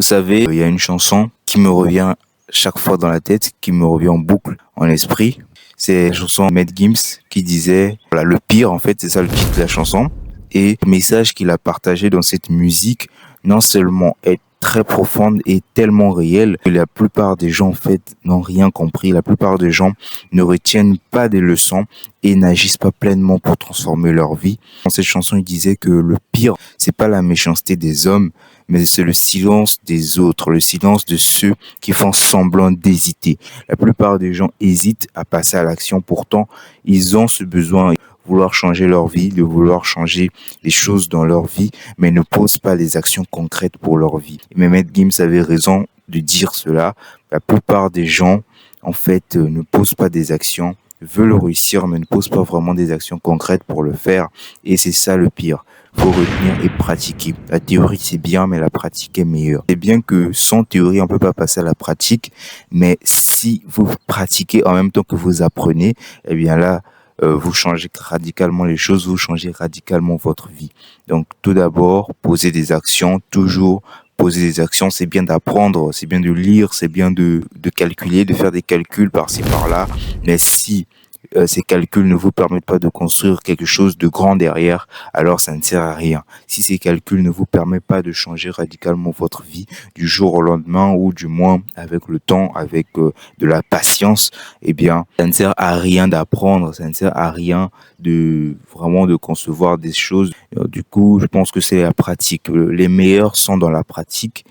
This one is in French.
Vous savez, il y a une chanson qui me revient chaque fois dans la tête, qui me revient en boucle, en esprit. C'est la chanson Matt Gims qui disait, voilà, le pire, en fait, c'est ça le titre de la chanson. Et le message qu'il a partagé dans cette musique, non seulement est très profonde et tellement réelle que la plupart des gens, en fait, n'ont rien compris. La plupart des gens ne retiennent pas des leçons et n'agissent pas pleinement pour transformer leur vie. Dans cette chanson, il disait que le pire, c'est pas la méchanceté des hommes, mais c'est le silence des autres, le silence de ceux qui font semblant d'hésiter. La plupart des gens hésitent à passer à l'action, pourtant, ils ont ce besoin de vouloir changer leur vie, de vouloir changer les choses dans leur vie, mais ne posent pas les actions concrètes pour leur vie. Mais Matt Gims avait raison de dire cela. La plupart des gens, en fait, ne posent pas des actions, veulent réussir, mais ne posent pas vraiment des actions concrètes pour le faire. Et c'est ça le pire. Faut retenir et pratiquer. La théorie, c'est bien, mais la pratique est meilleure. C'est bien que sans théorie, on peut pas passer à la pratique, mais si vous pratiquez en même temps que vous apprenez, eh bien là, vous changez radicalement les choses, vous changez radicalement votre vie. Donc, tout d'abord, posez des actions, toujours poser des actions. C'est bien d'apprendre, c'est bien de lire, c'est bien de calculer, de faire des calculs par-ci par-là. Mais si ces calculs ne vous permettent pas de construire quelque chose de grand derrière, alors ça ne sert à rien. Si ces calculs ne vous permettent pas de changer radicalement votre vie du jour au lendemain, ou du moins avec le temps, avec de la patience, eh bien, ça ne sert à rien d'apprendre, ça ne sert à rien de vraiment de concevoir des choses. Du coup, je pense que c'est la pratique. Les meilleurs sont dans la pratique.